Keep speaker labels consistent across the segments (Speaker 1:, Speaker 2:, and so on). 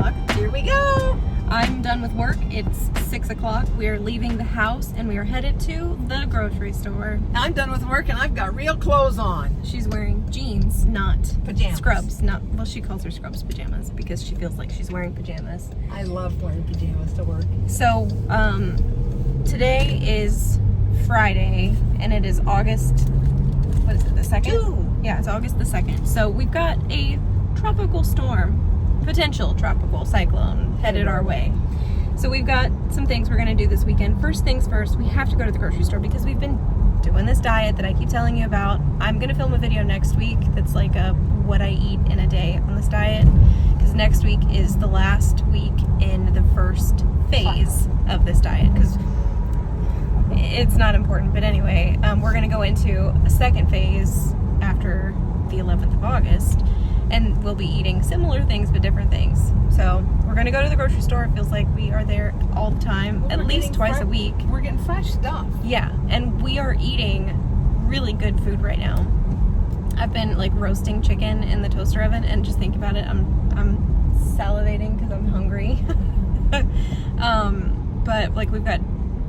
Speaker 1: vlog. Here we go.
Speaker 2: I'm done with work. It's 6 o'clock. We are leaving the house and we are headed to the grocery store.
Speaker 1: I'm done with work and I've got real clothes on.
Speaker 2: She's wearing jeans, not
Speaker 1: Pajamas.
Speaker 2: Scrubs. Well, she calls her scrubs pajamas because she feels like she's wearing pajamas.
Speaker 1: I love wearing pajamas to work.
Speaker 2: So, today is Friday and it is August, what is it, the 2nd?
Speaker 1: 2.
Speaker 2: Yeah, it's August the 2nd. So we've got a tropical storm, potential tropical cyclone headed our way. So we've got some things we're gonna do this weekend. First things first, we have to go to the grocery store because we've been doing this diet that I keep telling you about. I'm gonna film a video next week that's like a what I eat in a day on this diet, because next week is the last week in the first phase of this diet, because it's not important, but anyway, we're gonna go into a second phase after the 11th of August, and we'll be eating similar things but different things. So we're gonna go to the grocery store. It feels like we are there all the time, at least twice a week.
Speaker 1: We're getting fresh stuff.
Speaker 2: Yeah, and we are eating really good food right now. I've been like roasting chicken in the toaster oven, and just think about it, I'm salivating because I'm hungry. But like we've got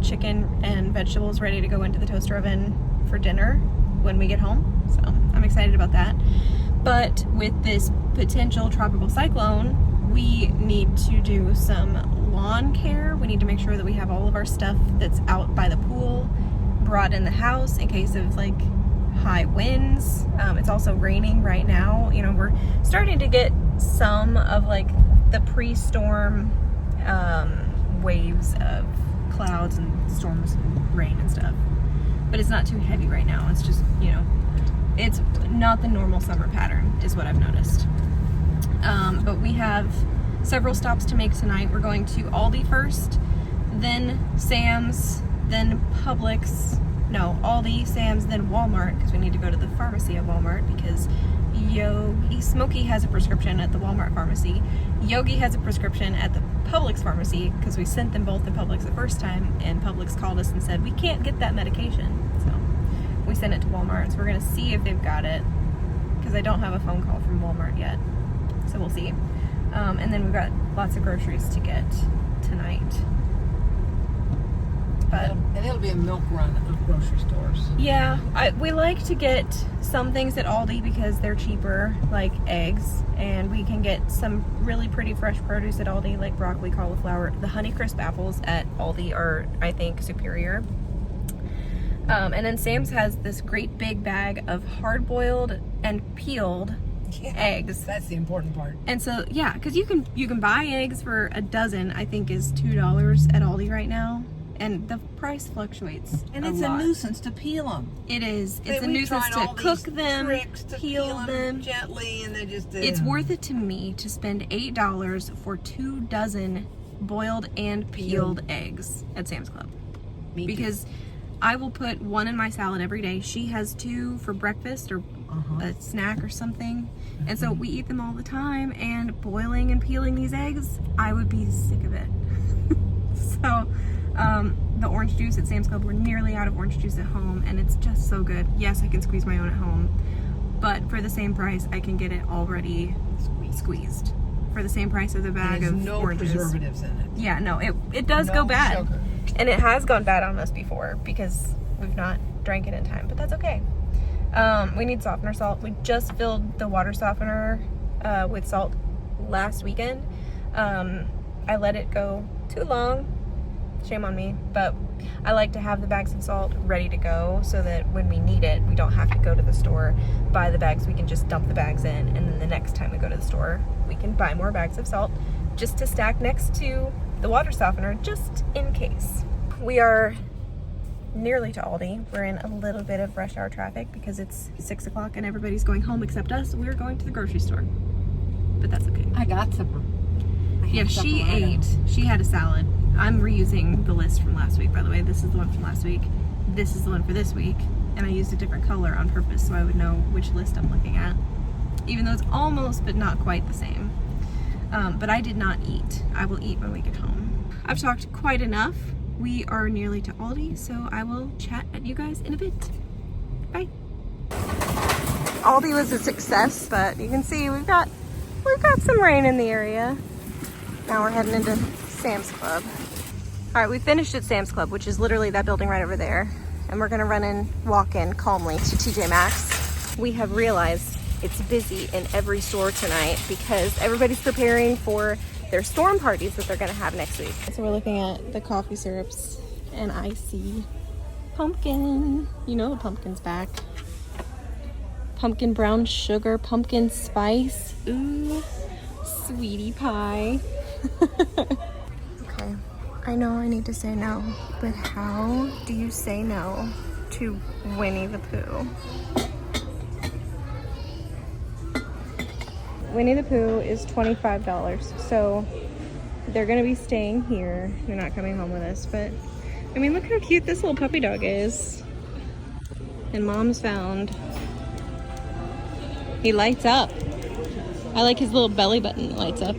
Speaker 2: chicken and vegetables ready to go into the toaster oven for dinner when we get home. So I'm excited about that. But with this potential tropical cyclone, we need to do some lawn care. We need to make sure that we have all of our stuff that's out by the pool brought in the house in case of like high winds. It's also raining right now. You know, we're starting to get some of like the pre-storm waves of clouds and storms and rain and stuff. But it's not too heavy right now. It's just, you know, it's not the normal summer pattern is what I've noticed. But we have several stops to make tonight. We're going to Aldi first, then Sam's, then Publix. No, Aldi, Sam's, then Walmart, because we need to go to the pharmacy at Walmart because Smokey has a prescription at the Walmart pharmacy. Yogi has a prescription at the Publix pharmacy because we sent them both to Publix the first time, and Publix called us and said we can't get that medication. So we sent it to Walmart. So we're gonna see if they've got it because I don't have a phone call from Walmart yet. So we'll see. And then we've got lots of groceries to get tonight. But
Speaker 1: and it'll be a milk run of grocery stores.
Speaker 2: yeah, we like to get some things at Aldi because they're cheaper, like eggs, and we can get some really pretty fresh produce at Aldi, like broccoli, cauliflower. The Honeycrisp apples at Aldi are, I think, superior. And then Sam's has this great big bag of hard-boiled and peeled eggs.
Speaker 1: That's the important part.
Speaker 2: And so, yeah, because you can buy eggs for a dozen, I think is $2 at Aldi right now. And the price fluctuates
Speaker 1: And
Speaker 2: a
Speaker 1: it's
Speaker 2: lot.
Speaker 1: a nuisance to peel them.
Speaker 2: It is. It's a nuisance to cook them, peel them
Speaker 1: gently, and they just.
Speaker 2: It's worth it to me to spend $8 for 2 dozen boiled and peeled eggs at Sam's Club.
Speaker 1: Me
Speaker 2: because I will put one in my salad every day. She has 2 for breakfast or a snack or something. And so we eat them all the time, and boiling and peeling these eggs, I would be sick of it. So the orange juice at Sam's Club, we're nearly out of orange juice at home, and it's just so good. Yes, I can squeeze my own at home, but for the same price, I can get it already squeezed. For the same price as a bag of
Speaker 1: no
Speaker 2: oranges.
Speaker 1: Preservatives in it.
Speaker 2: Yeah, no, it does
Speaker 1: No
Speaker 2: go bad.
Speaker 1: sugar.
Speaker 2: And it has gone bad on us before because we've not drank it in time, but that's okay. We need softener salt. We just filled the water softener with salt last weekend. I let it go too long. Shame on me, but I like to have the bags of salt ready to go so that when we need it, we don't have to go to the store, buy the bags. We can just dump the bags in, and then the next time we go to the store, we can buy more bags of salt just to stack next to the water softener, just in case. We are nearly to Aldi. We're in a little bit of rush hour traffic because it's 6 o'clock and everybody's going home except us. We're going to the grocery store, but that's okay.
Speaker 1: I got supper.
Speaker 2: Yeah, she ate. She had a salad. I'm reusing the list from last week, by the way. This is the one from last week. This is the one for this week. And I used a different color on purpose so I would know which list I'm looking at. Even though it's almost, but not quite the same. But I did not eat. I will eat when we get home. I've talked quite enough. We are nearly to Aldi, so I will chat at you guys in a bit. Bye. Aldi was a success, but you can see we've got some rain in the area. Now we're heading into Sam's Club. All right, we finished at Sam's Club, which is literally that building right over there. And we're gonna walk in calmly to TJ Maxx. We have realized it's busy in every store tonight because everybody's preparing for their storm parties that they're gonna have next week. So we're looking at the coffee syrups, and I see pumpkin. You know the pumpkin's back. Pumpkin brown sugar, pumpkin spice. Ooh, sweetie pie. Okay, I know I need to say no, but how do you say no to Winnie the Pooh? Winnie the Pooh is $25, so they're gonna be staying here. They're not coming home with us, but I mean, look how cute this little puppy dog is. And Mom's found. He lights up. I like his little belly button that lights up,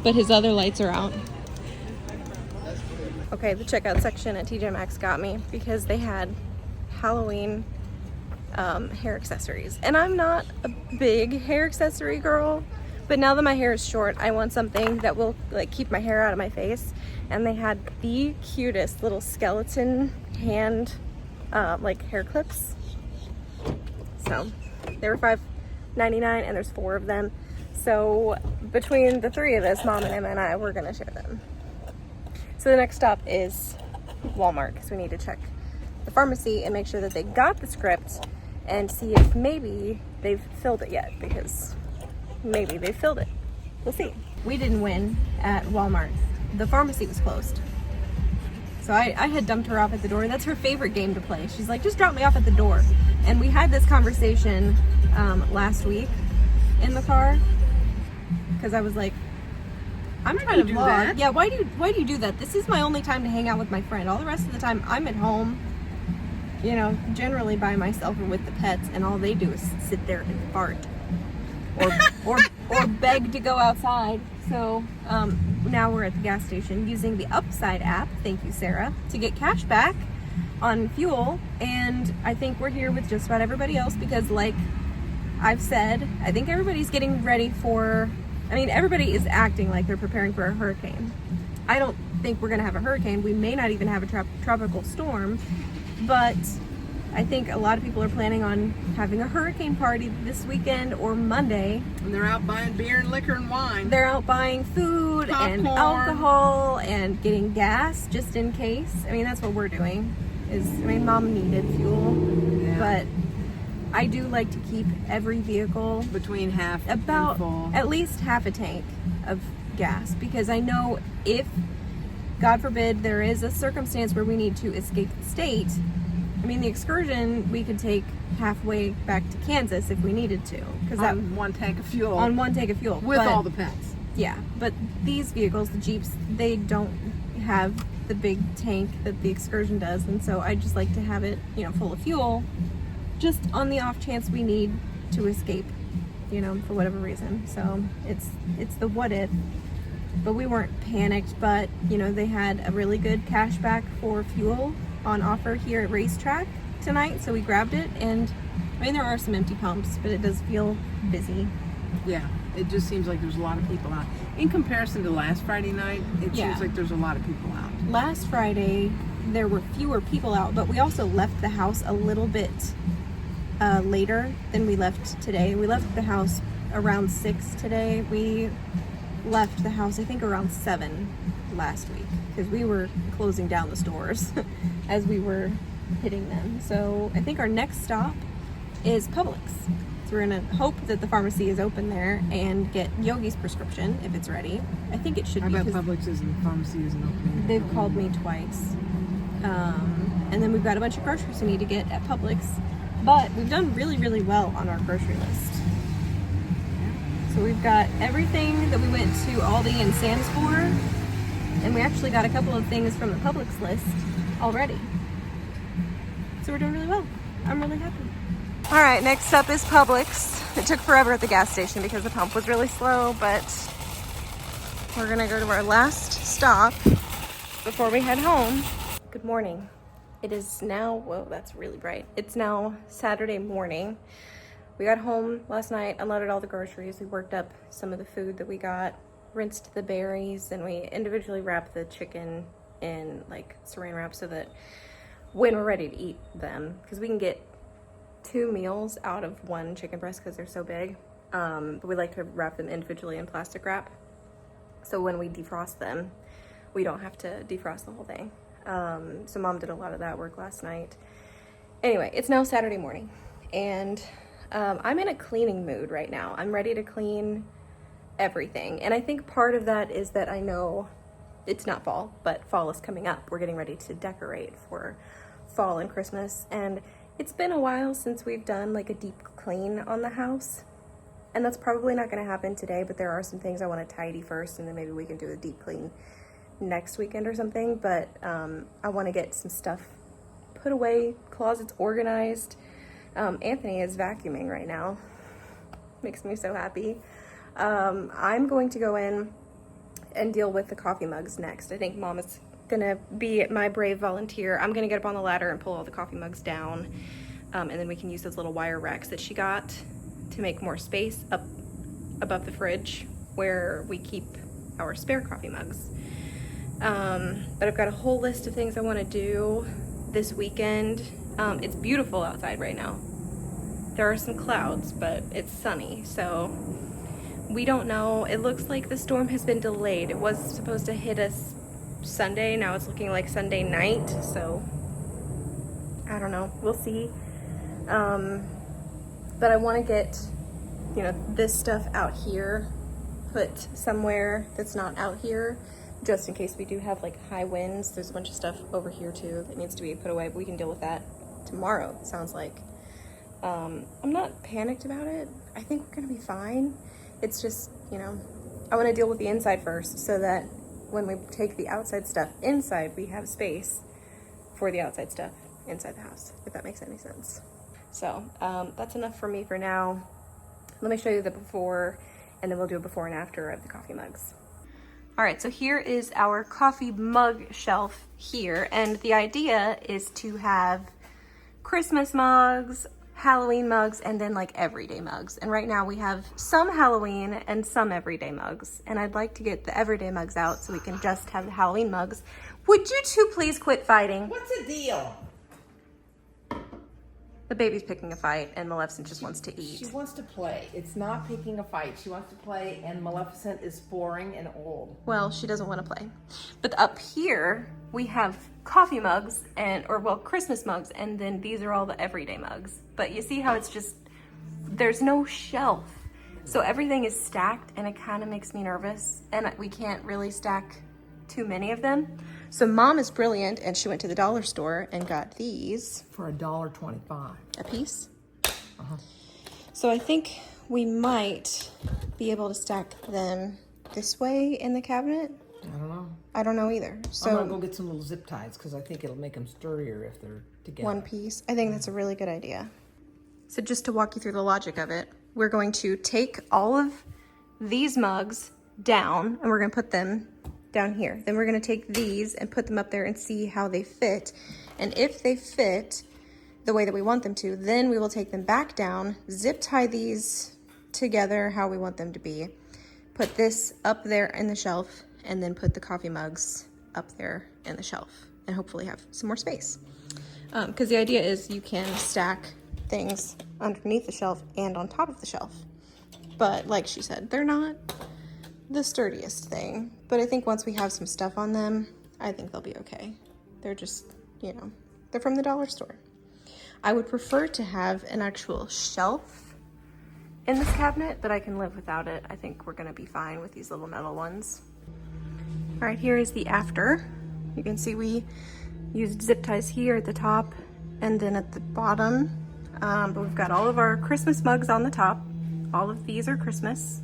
Speaker 2: but his other lights are out. Okay, the checkout section at TJ Maxx got me because they had Halloween hair accessories. And I'm not a big hair accessory girl, but now that my hair is short, I want something that will like keep my hair out of my face. And they had the cutest little skeleton hand like hair clips. So they were $5.99 and there's 4 of them. So between the 3 of us, Mom and Emma and I, we're gonna share them. So the next stop is Walmart because we need to check the pharmacy and make sure that they got the script and see if maybe they've filled it yet, because maybe they filled it. We'll see. We didn't win at Walmart. The pharmacy was closed. So I had dumped her off at the door. That's her favorite game to play. She's like, just drop me off at the door. And we had this conversation last week in the car because I was like, I'm trying to vlog. That? Yeah, why do you do that? This is my only time to hang out with my friend. All the rest of the time I'm at home, you know, generally by myself or with the pets, and all they do is sit there and fart or beg to go outside. So now we're at the gas station using the Upside app, thank you Sarah, to get cash back on fuel. And I think we're here with just about everybody else because, like I've said, I think everybody's getting ready for, I mean, everybody is acting like they're preparing for a hurricane. I don't think we're gonna have a hurricane. We may not even have a tropical storm, but I think a lot of people are planning on having a hurricane party this weekend or Monday.
Speaker 1: And they're out buying beer and liquor and wine.
Speaker 2: They're out buying food and alcohol and getting gas just in case. I mean, that's what we're doing. Mom needed fuel, yeah. But I do like to keep every vehicle
Speaker 1: between half
Speaker 2: about
Speaker 1: and full. At
Speaker 2: least half a tank of gas, because I know if, God forbid, there is a circumstance where we need to escape the state. I mean, the excursion we could take halfway back to Kansas if we needed to, because
Speaker 1: on one tank of fuel.
Speaker 2: On one tank of fuel
Speaker 1: with all the pets.
Speaker 2: Yeah, but these vehicles, the Jeeps, they don't have the big tank that the excursion does, and so I just like to have it, you know, full of fuel, just on the off chance we need to escape, you know, for whatever reason. So it's the what if. But we weren't panicked, but you know, they had a really good cash back for fuel on offer here at Racetrack tonight, so we grabbed it. And I mean, there are some empty pumps, but it does feel busy.
Speaker 1: Yeah, it just seems like there's a lot of people out. In comparison to last Friday night, it seems like there's a lot of people out. Last
Speaker 2: Friday, there were fewer people out, but we also left the house a little bit later than we left today. We left the house around 6 today. We left the house, I think, around 7 last week, because we were closing down the stores as we were hitting them. So I think our next stop is Publix. So we're gonna hope that the pharmacy is open there and get Yogi's prescription if it's ready. I think it should be.
Speaker 1: I bet Publix isn't, the pharmacy isn't open.
Speaker 2: They've called me twice. And then we've got a bunch of groceries we need to get at Publix. But we've done really, really well on our grocery list. So we've got everything that we went to Aldi and Sam's for, and we actually got a couple of things from the Publix list already. So we're doing really well. I'm really happy. All right, next up is Publix. It took forever at the gas station because the pump was really slow, but we're gonna go to our last stop before we head home. Good morning. It is now, whoa, that's really bright. It's now Saturday morning. We got home last night, unloaded all the groceries. We worked up some of the food that we got rinsed the berries, and we individually wrap the chicken in like saran wrap so that when we're ready to eat them, because we can get 2 meals out of 1 chicken breast because they're so big, but we like to wrap them individually in plastic wrap, so when we defrost them we don't have to defrost the whole thing. So Mom did a lot of that work last night. Anyway, it's now Saturday morning, and I'm in a cleaning mood right now. I'm ready to clean everything, and I think part of that is that I know it's not fall, but fall is coming up. We're getting ready to decorate for fall and Christmas, and it's been a while since we've done like a deep clean on the house, and that's probably not going to happen today, but there are some things I want to tidy first, and then maybe we can do a deep clean next weekend or something. But I want to get some stuff put away, closets organized. Anthony is vacuuming right now. Makes me so happy. I'm going to go in and deal with the coffee mugs next. I think Mom is gonna be my brave volunteer. I'm gonna get up on the ladder and pull all the coffee mugs down, and then we can use those little wire racks that she got to make more space up above the fridge where we keep our spare coffee mugs. But I've got a whole list of things I want to do this weekend. It's beautiful outside right now. There are some clouds, but it's sunny, so we don't know. It looks like the storm has been delayed. It was supposed to hit us Sunday. Now it's looking like Sunday night, so I don't know. We'll see. But I want to get, you know, this stuff out here, put somewhere that's not out here, just in case we do have like high winds. There's a bunch of stuff over here too that needs to be put away, but we can deal with that tomorrow, it sounds like. I'm not panicked about it. I think we're gonna be fine. It's just, you know, I want to deal with the inside first so that when we take the outside stuff inside, we have space for the outside stuff inside the house, if that makes any sense. So that's enough for me for now. Let me show you the before, and then we'll do a before and after of the coffee mugs. All right, so here is our coffee mug shelf here, and the idea is to have Christmas mugs, Halloween mugs, and then like everyday mugs. And right now we have some Halloween and some everyday mugs, and I'd like to get the everyday mugs out so we can just have the Halloween mugs. Would you two please quit fighting?
Speaker 1: What's the deal?
Speaker 2: The baby's picking a fight, and Maleficent just wants to eat.
Speaker 1: She wants to play. It's not picking a fight. She wants to play, and Maleficent is boring and old.
Speaker 2: Well, she doesn't want to play. But up here, we have coffee mugs, well, Christmas mugs, and then these are all the everyday mugs. But you see how it's just, there's no shelf. So everything is stacked, and it kind of makes me nervous, and we can't really stack too many of them. So Mom is brilliant, and she went to the dollar store and got these.
Speaker 1: For $1.25.
Speaker 2: A piece.
Speaker 1: Uh-huh.
Speaker 2: So I think we might be able to stack them this way in the cabinet.
Speaker 1: I don't know.
Speaker 2: I don't know either. So
Speaker 1: I'm gonna go get some little zip ties because I think it'll make them sturdier if they're together.
Speaker 2: One piece. I think that's a really good idea. So just to walk you through the logic of it, we're going to take all of these mugs down, and we're gonna put them down here. Then we're gonna take these and put them up there and see how they fit. And if they fit the way that we want them to, then we will take them back down, zip tie these together how we want them to be, put this up there in the shelf, and then put the coffee mugs up there in the shelf, and hopefully have some more space. Because the idea is you can stack things underneath the shelf and on top of the shelf. But like she said, they're not the sturdiest thing, but I think once we have some stuff on them, I think they'll be okay. They're just, you know, they're from the dollar store. I would prefer to have an actual shelf in this cabinet, but I can live without it. I think we're gonna be fine with these little metal ones. All right, here is the after. You can see we used zip ties here at the top and then at the bottom, but we've got all of our Christmas mugs on the top. All of these are Christmas.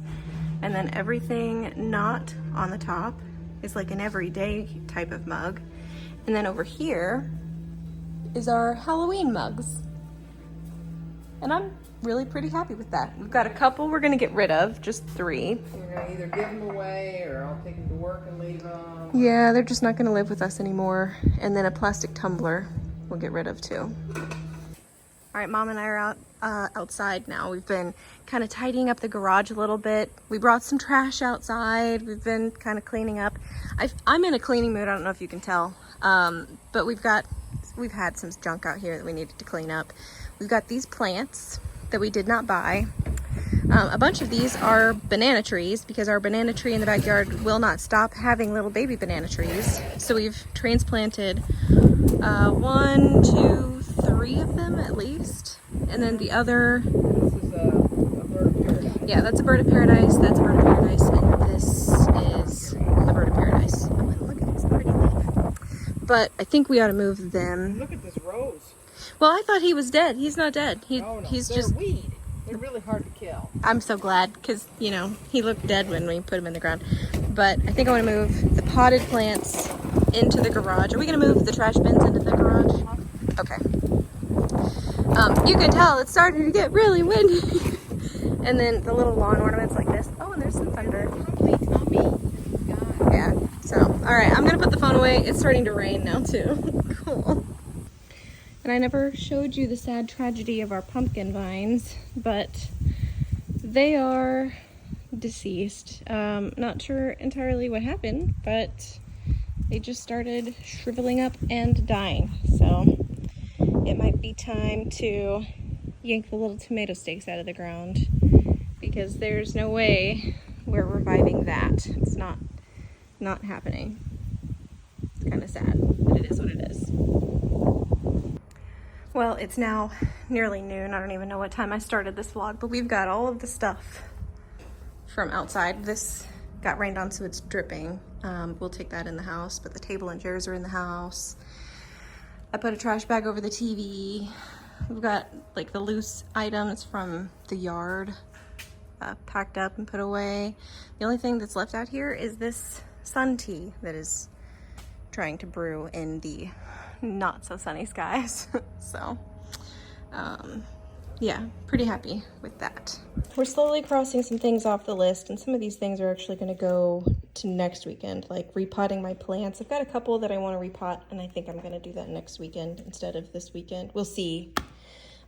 Speaker 2: And then everything not on the top is like an everyday type of mug. And then over here is our Halloween mugs. And I'm really pretty happy with that. We've got a couple we're gonna get rid of, just 3.
Speaker 1: We're gonna either give them away or I'll take them to work and leave them.
Speaker 2: Yeah, they're just not gonna live with us anymore. And then a plastic tumbler we'll get rid of too. All All right, Mom and I are outside now. We've been kind of tidying up the garage a little bit. We brought some trash outside. We've been kind of cleaning up. I'm in a cleaning mood. I don't know if you can tell, but we've had some junk out here that we needed to clean up. We've got these plants that we did not buy. A bunch of these are banana trees because our banana tree in the backyard will not stop having little baby banana trees. So we've transplanted 1, 2, 3 of them at least. And then the other...
Speaker 1: This is a bird of paradise.
Speaker 2: Yeah, that's a bird of paradise, that's a bird of paradise, and this is a bird of paradise. Oh, and look at this pretty leaf. But I think we ought to move them.
Speaker 1: Look at this rose.
Speaker 2: Well, I thought he was dead. He's not dead. He's
Speaker 1: They're
Speaker 2: just...
Speaker 1: weed. They're really hard to kill.
Speaker 2: I'm so glad because, you know, he looked dead when we put him in the ground. But I think I want to move the potted plants into the garage. Are we going to move the trash bins into the garage? Okay. You can tell it's starting to get really windy. And then the little lawn ornaments like this. Oh, and there's some thunder. Yeah. So, all right. I'm going to put the phone away. It's starting to rain now, too. Cool. And I never showed you the sad tragedy of our pumpkin vines, but they are deceased. Not sure entirely what happened, but they just started shriveling up and dying. So it might be time to yank the little tomato stakes out of the ground because there's no way we're reviving that. It's not happening. It's kind of sad, but it is what it is. Well, it's now nearly noon. I don't even know what time I started this vlog, but we've got all of the stuff from outside. This got rained on, so it's dripping. We'll take that in the house, but the table and chairs are in the house. I put a trash bag over the TV. We've got like the loose items from the yard packed up and put away. The only thing that's left out here is this sun tea that is trying to brew in the not so sunny skies. So yeah, pretty happy with that. We're slowly crossing some things off the list, and some of these things are actually going to go to next weekend, like repotting my plants. I've got a couple that I want to repot, and I think I'm going to do that next weekend instead of this weekend. We'll see.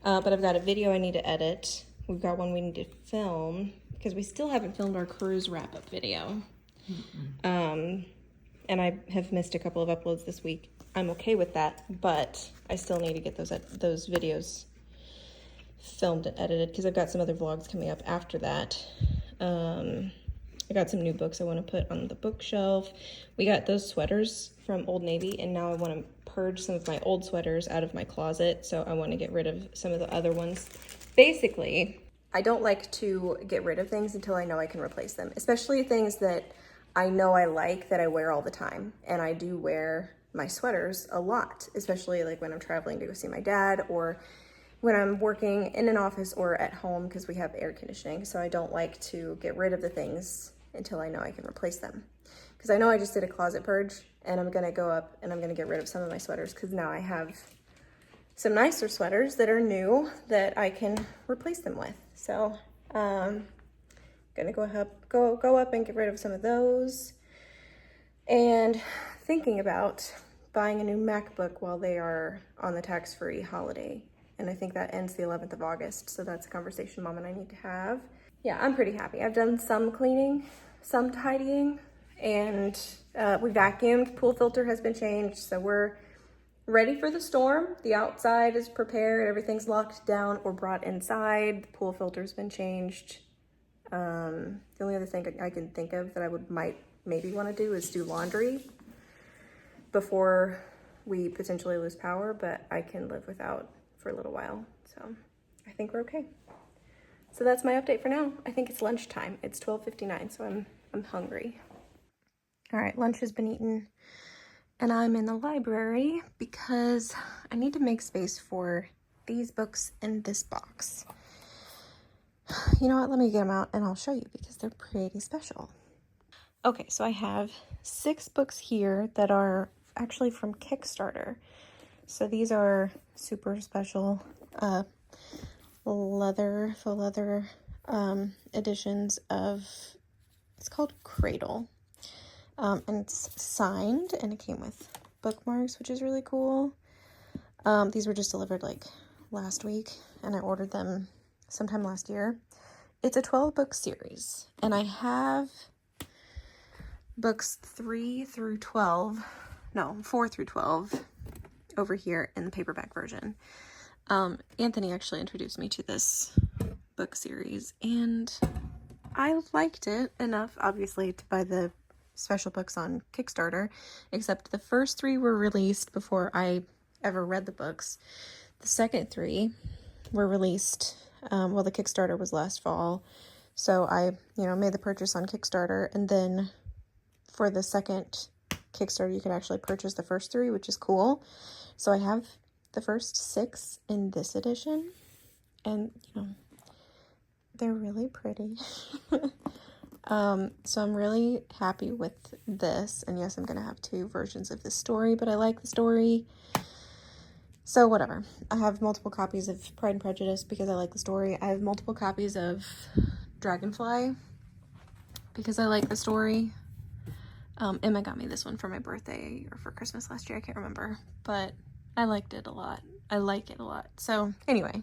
Speaker 2: But I've got a video I need to edit. We've got one we need to film because we still haven't filmed our cruise wrap-up video. And I have missed a couple of uploads this week. I'm okay with that, but I still need to get those videos filmed and edited because I've got some other vlogs coming up after that. I got some new books I want to put on the bookshelf. We got those sweaters from Old Navy, and now I want to purge some of my old sweaters out of my closet, so I want to get rid of some of the other ones. Basically, I don't like to get rid of things until I know I can replace them, especially things that I know I like that I wear all the time. And I do wear my sweaters a lot, especially like when I'm traveling to go see my dad or when I'm working in an office or at home because we have air conditioning. So I don't like to get rid of the things until I know I can replace them. Because I know I just did a closet purge, and I'm gonna go up and I'm gonna get rid of some of my sweaters because now I have some nicer sweaters that are new that I can replace them with. So gonna go up and get rid of some of those, and thinking about buying a new MacBook while they are on the tax-free holiday. And I think that ends the 11th of August. So that's a conversation Mom and I need to have. Yeah, I'm pretty happy. I've done some cleaning, some tidying, and we vacuumed. Pool filter has been changed. So we're ready for the storm. The outside is prepared. Everything's locked down or brought inside. The pool filter's been changed. The only other thing I can think of that I might maybe want to do is do laundry before we potentially lose power, but I can live without for a little while. So I think we're okay. So that's my update for now. I think it's lunchtime. It's 12:59, so I'm hungry. All right, lunch has been eaten, and I'm in the library because I need to make space for these books in this box. You know what, let me get them out and I'll show you because they're pretty special. Okay, so I have 6 books here that are actually from Kickstarter. So these are super special faux leather editions of, it's called Cradle. And it's signed, and it came with bookmarks, which is really cool. These were just delivered like last week, and I ordered them sometime last year. It's a 12-book series, and I have books 4 through 12 over here in the paperback version. Anthony actually introduced me to this book series, and I liked it enough, obviously, to buy the special books on Kickstarter, except the first 3 were released before I ever read the books. The second 3 were released, the Kickstarter was last fall, so I, made the purchase on Kickstarter, and then for the second Kickstarter, you could actually purchase the first 3, which is cool. So I have the first 6 in this edition, and, they're really pretty. So I'm really happy with this, and yes, I'm gonna have 2 versions of this story, but I like the story, so whatever. I have multiple copies of Pride and Prejudice because I like the story. I have multiple copies of Dragonfly because I like the story. Emma got me this one for my birthday or for Christmas last year, I can't remember, but I liked it a lot. I like it a lot. So anyway,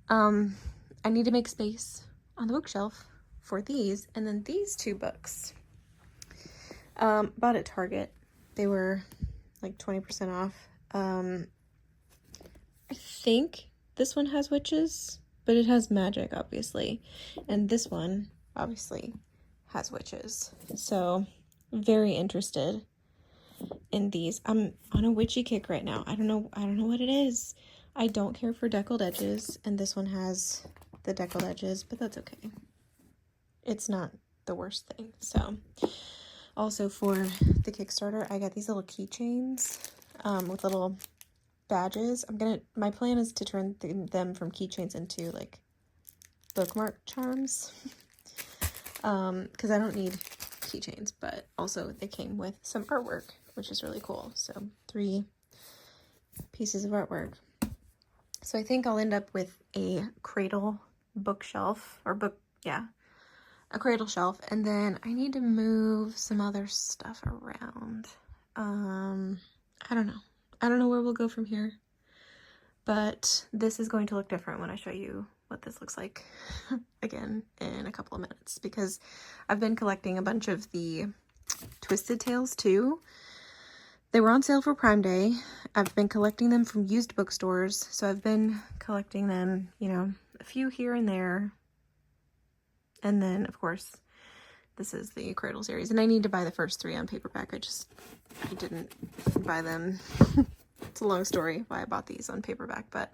Speaker 2: I need to make space on the bookshelf for these, and then these 2 books, bought at Target. They were like 20% off. I think this one has witches, but it has magic, obviously, and this one obviously has witches. So very interested in these. I'm on a witchy kick right now. I don't know what it is. I don't care for deckled edges, and this one has the deckled edges, but that's okay. It's not the worst thing. So also for the Kickstarter, I got these little keychains with little badges. My plan is to turn them from keychains into like bookmark charms, because I don't need keychains, but also they came with some artwork, which is really cool. So 3 pieces of artwork. So I think I'll end up with a cradle bookshelf, or a cradle shelf, and then I need to move some other stuff around. I don't know where we'll go from here, but this is going to look different when I show you what this looks like again in a couple of minutes, because I've been collecting a bunch of the Twisted Tales too. They were on sale for Prime Day. I've been collecting them from used bookstores, so I've been collecting them, a few here and there. And then, of course, this is the Cradle series, and I need to buy the first 3 on paperback. I didn't buy them. It's a long story why I bought these on paperback, but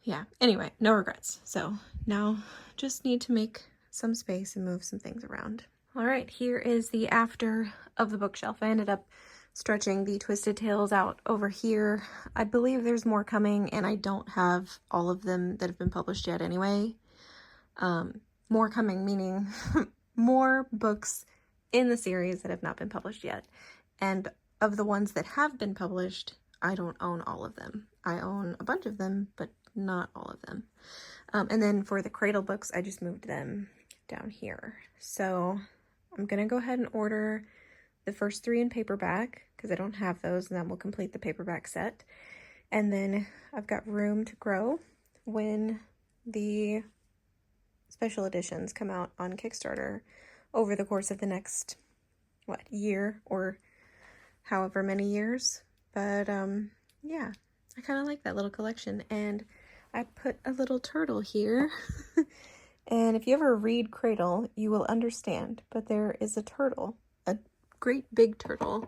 Speaker 2: yeah, anyway, no regrets. So now just need to make some space and move some things around. All right, here is the after of the bookshelf. I ended up stretching the Twisted Tales out over here. I believe there's more coming, and I don't have all of them that have been published yet anyway. More coming, meaning more books in the series that have not been published yet. And of the ones that have been published, I don't own all of them. I own a bunch of them, but not all of them. And then for the Cradle books, I just moved them down here. So I'm gonna go ahead and order the first 3 in paperback, because I don't have those, and that will complete the paperback set. And then I've got room to grow when the special editions come out on Kickstarter over the course of the next, year or however many years. But yeah, I kind of like that little collection, and I put a little turtle here. And if you ever read Cradle, you will understand, but there is a turtle, a great big turtle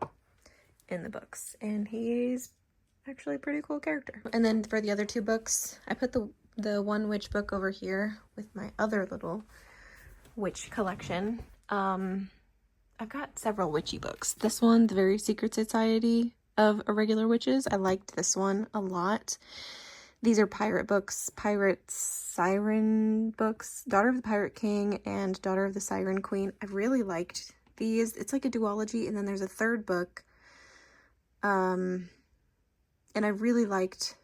Speaker 2: in the books, and he's actually a pretty cool character. And then for the other 2 books, I put the one witch book over here with my other little witch collection. I've got several witchy books. This one, The Very Secret Society of Irregular Witches, I liked this one a lot. These are pirate books, pirate siren books, Daughter of the Pirate King and Daughter of the Siren Queen. I really liked these. It's like a duology, and then there's a 3rd book. And I really liked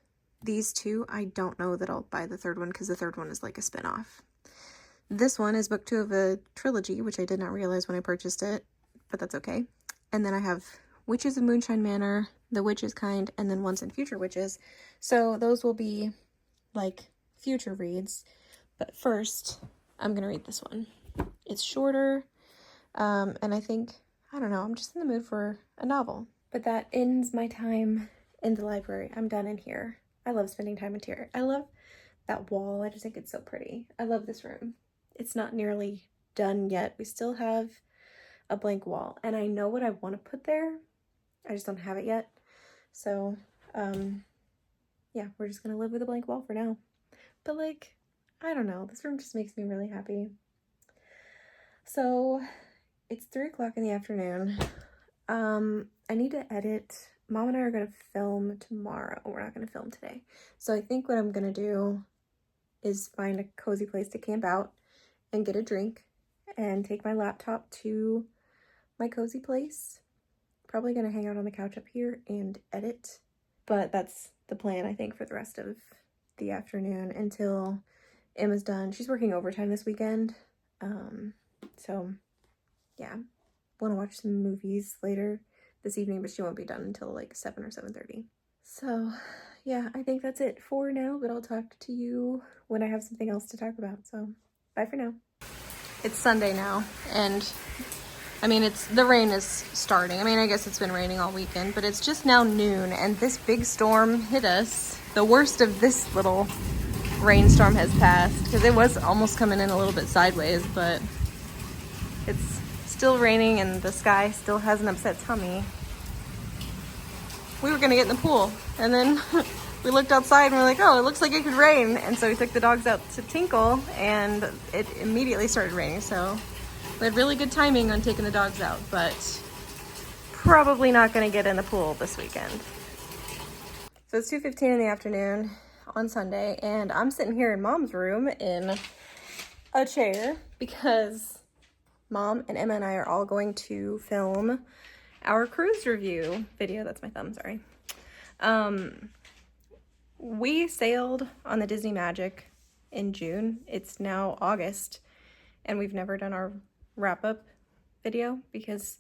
Speaker 2: these 2. I don't know that I'll buy the 3rd one, because the 3rd one is like a spin-off. This one is book 2 of a trilogy, which I did not realize when I purchased it, but that's okay. And then I have Witches of Moonshine Manor, the Witches kind, and then one's in Future Witches. So those will be like future reads. But first, I'm gonna read this one. It's shorter, and I think, I don't know, I'm just in the mood for a novel. But that ends my time in the library. I'm done in here. I love spending time in here. I love that wall. I just think it's so pretty. I love this room. It's not nearly done yet. We still have a blank wall, and I know what I want to put there. I just don't have it yet. So, yeah, we're just gonna live with a blank wall for now. But like, I don't know, this room just makes me really happy. So it's 3 o'clock in the afternoon. I need to edit. Mom and I are gonna film tomorrow. We're not gonna film today. So I think what I'm gonna do is find a cozy place to camp out and get a drink and take my laptop to my cozy place. Probably gonna hang out on the couch up here and edit. But that's the plan, I think, for the rest of the afternoon until Emma's done. She's working overtime this weekend. So yeah, want to watch some movies later this evening, but she won't be done until like 7 or 7:30. So yeah, I think that's it for now, but I'll talk to you when I have something else to talk about. So bye for now. It's Sunday now, and I mean, the rain is starting. I mean, I guess it's been raining all weekend, but it's just now noon, and this big storm hit us. The worst of this little rainstorm has passed, because it was almost coming in a little bit sideways, but it's still raining, and the sky still has an upset tummy. We were gonna get in the pool, and then we looked outside and we were like, oh, it looks like it could rain, and so we took the dogs out to tinkle, and it immediately started raining, so we had really good timing on taking the dogs out, but probably not gonna get in the pool this weekend. So it's 2:15 in the afternoon on Sunday, and I'm sitting here in Mom's room in a chair because Mom and Emma and I are all going to film our cruise review video. That's my thumb, sorry. We sailed on the Disney Magic in June. It's now August, and we've never done our wrap-up video because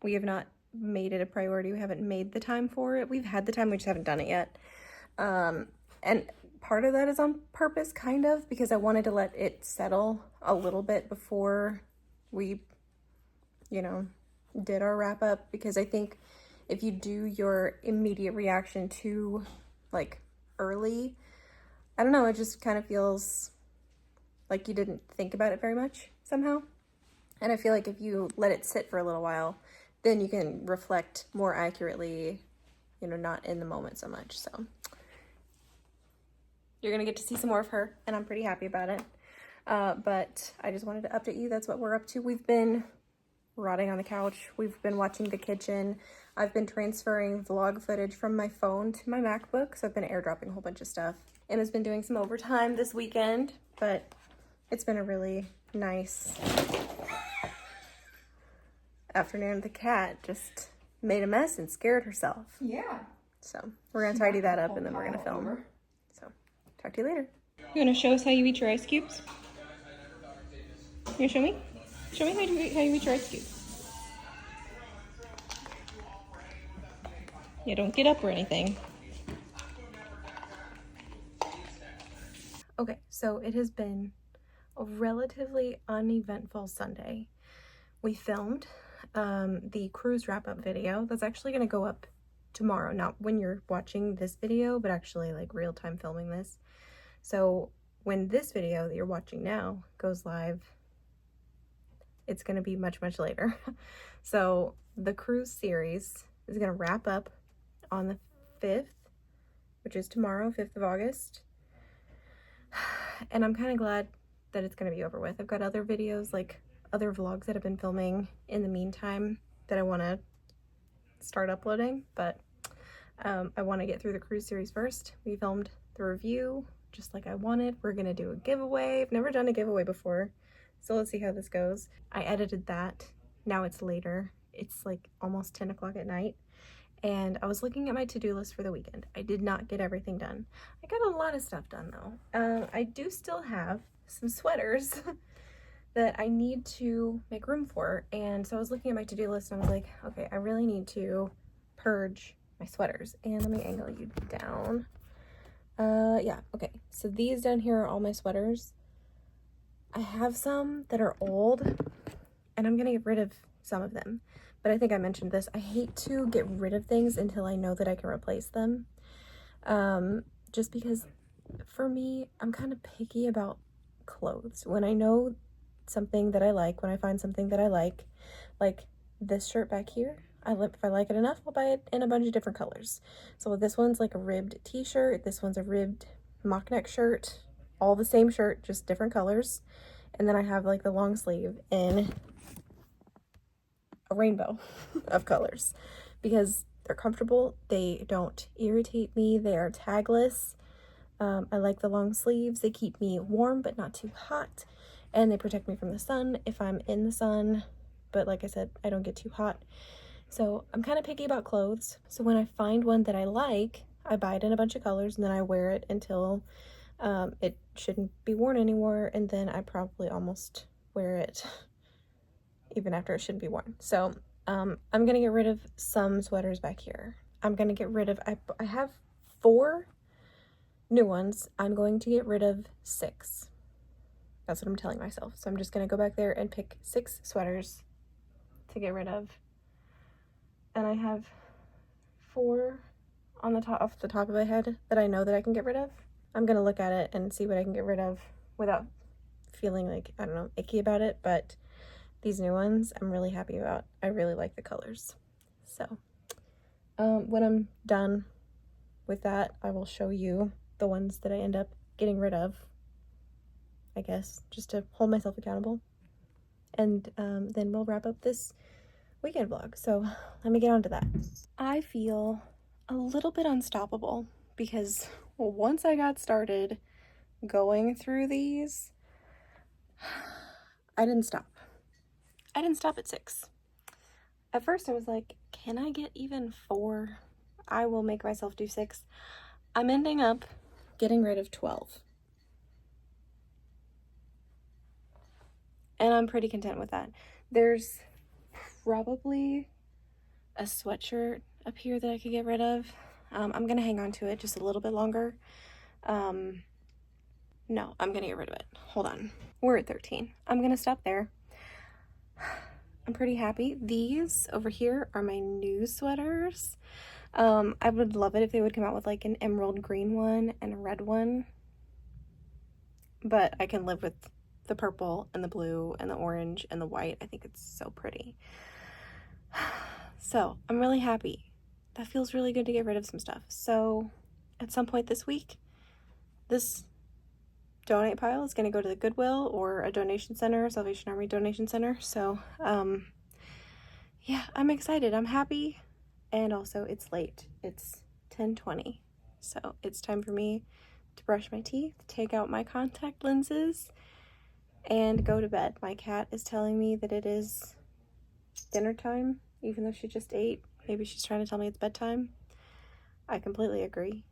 Speaker 2: we have not made it a priority. We haven't made the time for it. We've had the time, we just haven't done it yet. And part of that is on purpose, kind of, because I wanted to let it settle a little bit before we, you know, did our wrap-up, because I think if you do your immediate reaction too, like, early, I don't know, it just kind of feels like you didn't think about it very much somehow. And I feel like if you let it sit for a little while, then you can reflect more accurately, you know, not in the moment so much. So you're gonna get to see some more of her, and I'm pretty happy about it. But I just wanted to update you. That's what we're up to. We've been rotting on the couch. We've been watching The Kitchen. I've been transferring vlog footage from my phone to my MacBook, so I've been airdropping a whole bunch of stuff. Emma's been doing some overtime this weekend, but it's been a really nice afternoon. The cat just made a mess and scared herself.
Speaker 1: Yeah.
Speaker 2: So we're gonna tidy that up, and then we're gonna film. So talk to you later. You wanna show us how you eat your ice cubes? You wanna show me? Show me how you eat your ice cubes. Yeah, don't get up or anything. Okay, so it has been a relatively uneventful Sunday. We filmed the cruise wrap-up video. That's actually gonna go up tomorrow, not when you're watching this video, but actually like real-time filming this. So when this video that you're watching now goes live, it's gonna be much, much later. So the cruise series is gonna wrap up on the 5th, which is tomorrow, 5th of August. And I'm kind of glad that it's gonna be over with. I've got other videos, like other vlogs that I've been filming in the meantime that I wanna start uploading, but I wanna get through the cruise series first. We filmed the review just like I wanted. We're gonna do a giveaway. I've never done a giveaway before, so let's see how this goes. I edited that. Now it's later. It's like almost 10 o'clock at night. And I was looking at my to-do list for the weekend. I did not get everything done. I got a lot of stuff done though. I do still have some sweaters that I need to make room for. And so I was looking at my to-do list and I was like, okay, I really need to purge my sweaters. And let me angle you down. Yeah, okay. So these down here are all my sweaters. I have some that are old, and I'm gonna get rid of some of them. But I think I mentioned this. I hate to get rid of things until I know that I can replace them. Just because for me, I'm kind of picky about clothes. When I know something that I like, when I find something that I like this shirt back here, if I like it enough, I'll buy it in a bunch of different colors. So this one's like a ribbed t-shirt, this one's a ribbed mock neck shirt, all the same shirt, just different colors. And then I have like the long sleeve in a rainbow of colors because they're comfortable, they don't irritate me, they are tagless. I like the long sleeves. They keep me warm but not too hot, and they protect me from the sun if I'm in the sun, but like I said, I don't get too hot. So I'm kind of picky about clothes. So when I find one that I like, I buy it in a bunch of colors, and then I wear it until it shouldn't be worn anymore, and then I probably almost wear it even after it shouldn't be worn. So I'm gonna get rid of some sweaters back here. I'm gonna get rid of, I have 4 new ones. I'm going to get rid of 6. That's what I'm telling myself. So I'm just gonna go back there and pick 6 sweaters to get rid of. And I have 4 on the top, off the top of my head, that I know that I can get rid of. I'm gonna look at it and see what I can get rid of without feeling like, I don't know, icky about it. But these new ones I'm really happy about. I really like the colors. So when I'm done with that, I will show you the ones that I end up getting rid of, I guess, just to hold myself accountable. And then we'll wrap up this weekend vlog. So let me get on to that. I feel a little bit unstoppable because once I got started going through these, I didn't stop. I didn't stop at 6. At first I was like, can I get even 4? I will make myself do 6. I'm ending up getting rid of 12. And I'm pretty content with that. There's probably a sweatshirt up here that I could get rid of. I'm gonna hang on to it just a little bit longer. No, I'm gonna get rid of it. Hold on. We're at 13. I'm gonna stop there. I'm pretty happy. These over here are my new sweaters. I would love it if they would come out with like an emerald green one and a red one, but I can live with the purple and the blue and the orange and the white. I think it's so pretty. So I'm really happy. That feels really good to get rid of some stuff. So at some point this week, this donate pile is going to go to the Goodwill or a donation center, Salvation Army donation center. So yeah, I'm excited. I'm happy. And also it's late. It's 10:20. So it's time for me to brush my teeth, take out my contact lenses, and go to bed. My cat is telling me that it is dinner time, even though she just ate. Maybe she's trying to tell me it's bedtime. I completely agree.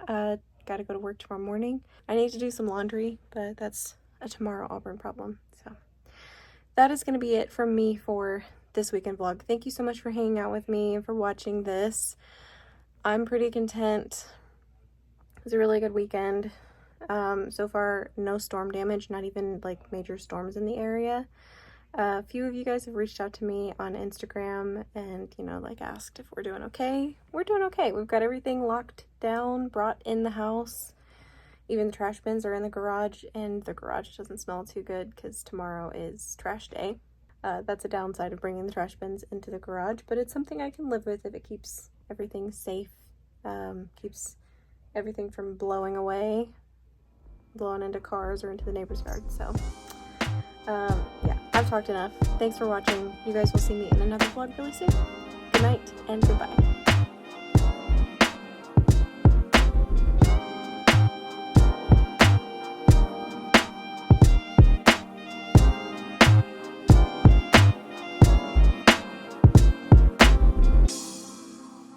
Speaker 2: Gotta go to work tomorrow morning. I need to do some laundry, but that's a tomorrow Auburn problem. So that is going to be it from me for this weekend vlog. Thank you so much for hanging out with me and for watching this. I'm pretty content. It was a really good weekend. So far, no storm damage, not even like major storms in the area. A few of you guys have reached out to me on Instagram and, you know, like asked if we're doing okay. We're doing okay. We've got everything locked down, brought in the house. Even the trash bins are in the garage, and the garage doesn't smell too good because tomorrow is trash day. That's a downside of bringing the trash bins into the garage, but it's something I can live with if it keeps everything safe, keeps everything from blowing away, blowing into cars or into the neighbor's yard. So yeah, I've talked enough. Thanks for watching. You guys will see me in another vlog really soon. Good night and goodbye.